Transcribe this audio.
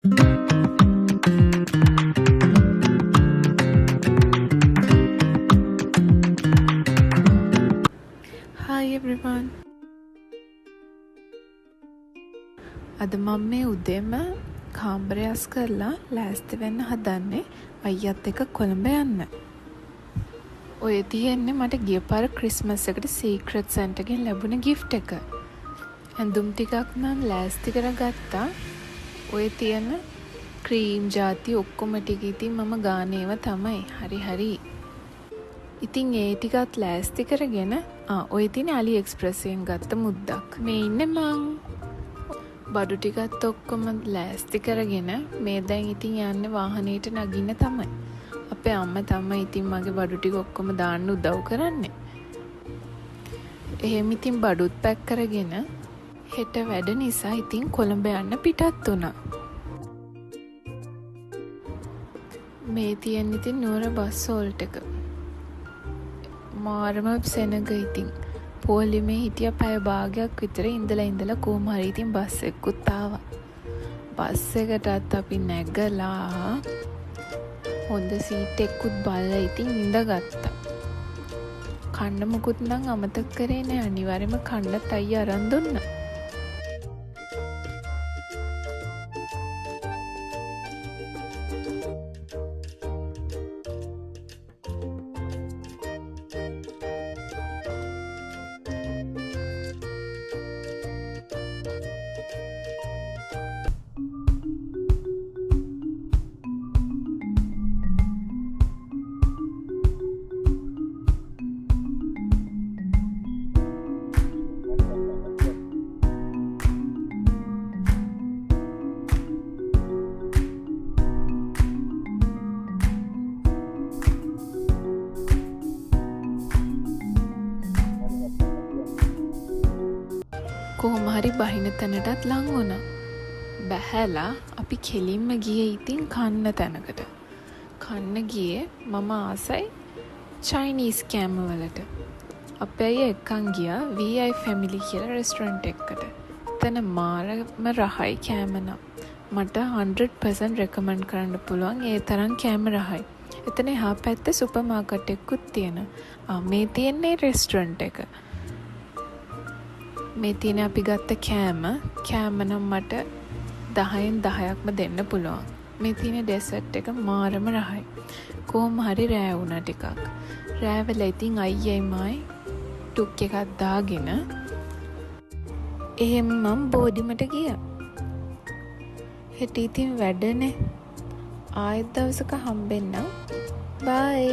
Hi everyone. අද මම මේ උදේම කාමරයස් කරලා ලෑස්ති වෙන්න හදන්නේ අයියත් එක්ක කොළඹ යන්න. ඔය තියෙන්නේ මට ගිය පාර ක්‍රිස්මස් එකට සීක්‍රට් සැන්ටා ගෙන් ලැබුණ gift එක. ඇඳුම් ටිකක් මම ලෑස්ති කරගත්තා. ඔය තියෙන ක්‍රීම් ಜಾති ඔක්කොම ටික ඉතින් මම ගානේව තමයි. හරි. ඉතින් ඒ ටිකත් ලෑස්ති කරගෙන ඔය තියෙන අලි එක්ස්ප්‍රස් එකෙන් ගත්ත මුද්දක්. මේ ඉන්නේ මං. බඩු ටිකත් ඔක්කොම ලෑස්ති කරගෙන මේ දැන් ඉතින් යන්නේ වාහනේට නගින්න තමයි. අපේ අම්මා තමයි ඉතින් මගේ බඩු ටික ඔක්කොම දාන්න උදව් කරන්නේ. එහෙම ඉතින් බඩුත් පැක් කරගෙන හෙට වැඩ නිසා ඉතින් කොළඹ යන්න පිටත් වුණා. මේ තියෙන ඉතින් නුවර බස් හෝල්ට් එක. මාරම සෙනග ඉතින් පොලිමේ හිටිය පැය භාගයක් විතර ඉඳලා කොහොම හරි ඉතින් බස් එකකුත් ආවා. බස් එකටත් අපි නැගලා හොඳ සීට් එකකුත් බලලා ඉතින් ඉඳගත්තා. කන්න මොකුත් නම් අමතක කරේ නෑ. අනිවාර්යයෙන්ම කන්නත් අයියා අරන් දුන්නා. කොහොම හරි බහින තැනටත් ලං වුණා. බැහැලා අපි කෙලින්ම ගියේ ඉතින් කන්න තැනකට. කන්න ගියේ මම ආසයි චයිනීස් කෑම වලට. අපේ අය එක්කන් ගියා VI ෆැමිලි කියලා රෙස්ටොරන්ට් එකකට. එතන මාරම රහයි කෑම නම්. මට 100% රෙකමන්ඩ් කරන්න පුළුවන්. ඒ තරම් කෑම රහයි. එතන එහා පැත්තේ සුපර් මාකට් එකකුත් තියෙනවා. මේ තියෙන්නේ රෙස්ටොරන්ට් එක. මේ තියෙන අපි ගත්ත කෑම නම් මට 10න් 10ක්ම දෙන්න පුළුවන්. මේ තියෙන ඩෙසර්ට් එක මාරම රහයි. කොහොම හරි රෑ වුණා ටිකක්. රෑ වෙලා ඉතින් අයියයි මයි ටුක් එකක් දාගෙන එහෙම මම බෝඩිමට ගියා. හෙට ඉතින් වැඩනේ. ආයෙත් දවසක හම්බෙන්නම්. බයි.